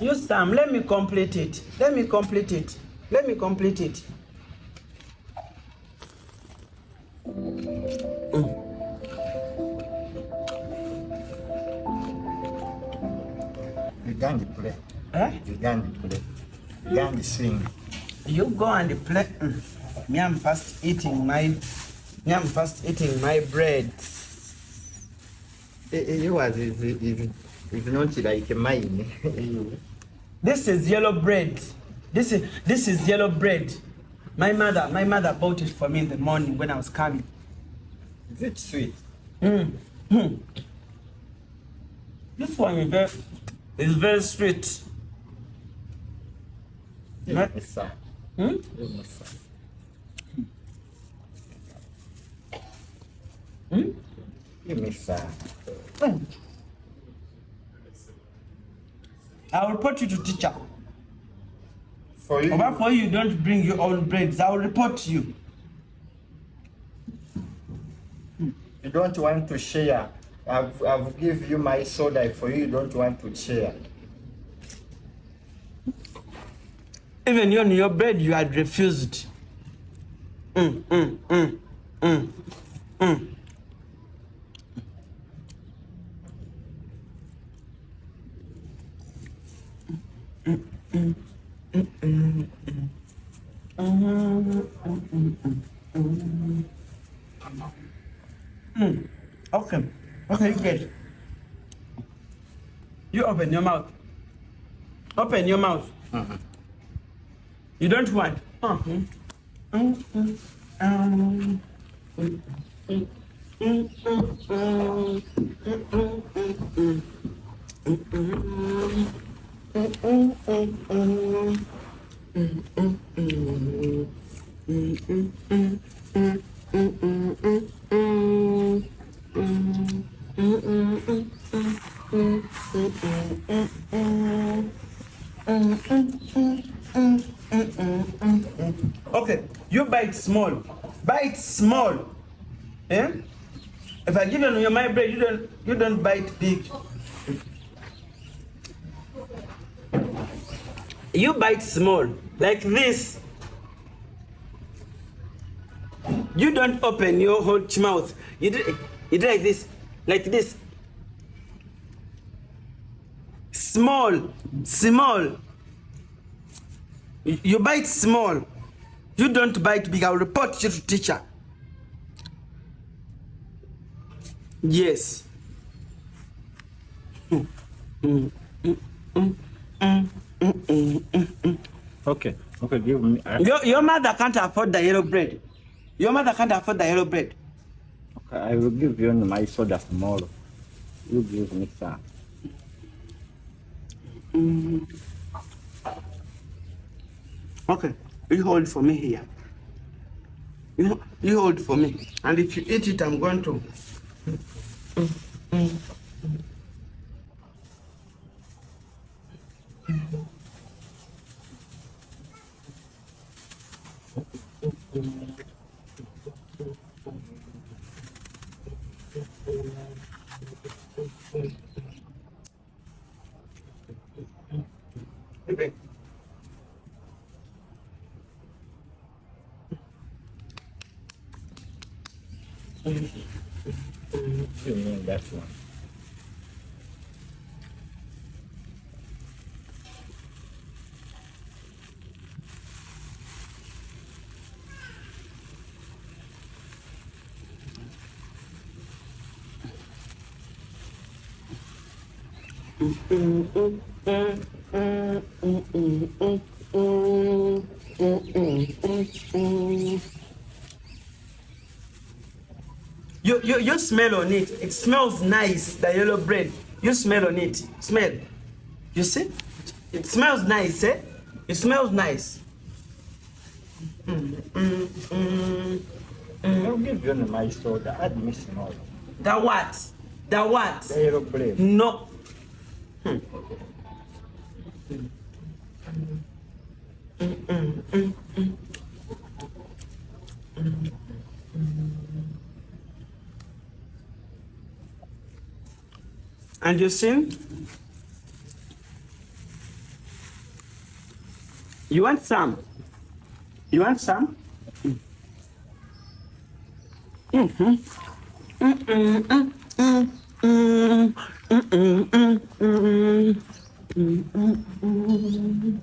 Use some. Let me complete it. Let me complete it. Let me complete it. You can't play. Eh? You can't play. You can't sing. You go and play. Me, I'm first eating my bread. Yours is not like mine. This is yellow bread. This is yellow bread. My mother bought it for me in the morning when I was coming. Is it sweet? This one is very sweet. Give me some. Give me some. Give me some. I will report you to teacher. For you. But for you don't bring your own breads, I will report you. You don't want to share. I've give you my soda for you. You don't want to share. Even on your bread you had refused. Okay. Okay, good. You open your mouth. Open your mouth. You don't want. Okay, you bite small. Bite small. Eh? If I give you my bread, you don't bite big. You bite small, like this. You don't open your whole mouth. You do like this, like this. Small, small. You bite small. You don't bite big. I'll report you to teacher. Yes. Okay. Okay, give me. Your mother can't afford the yellow bread. Your mother can't afford the yellow bread. Okay, I will give you my soda tomorrow. You give me some. Okay, you hold for me here. You hold for me. And if you eat it, I'm going to. Give me that one. You smell on it. It smells nice, the yellow bread. You smell on it. Smell. You see? It smells nice, eh? It smells nice. I'll give you my soda. Add me small. The what? The what? The yellow bread. No. And you see? You want some? You want some? Mm-hmm. Mm-mm-mm-mm. Mm-mm-mm-mm. Mm-mm-mm-mm.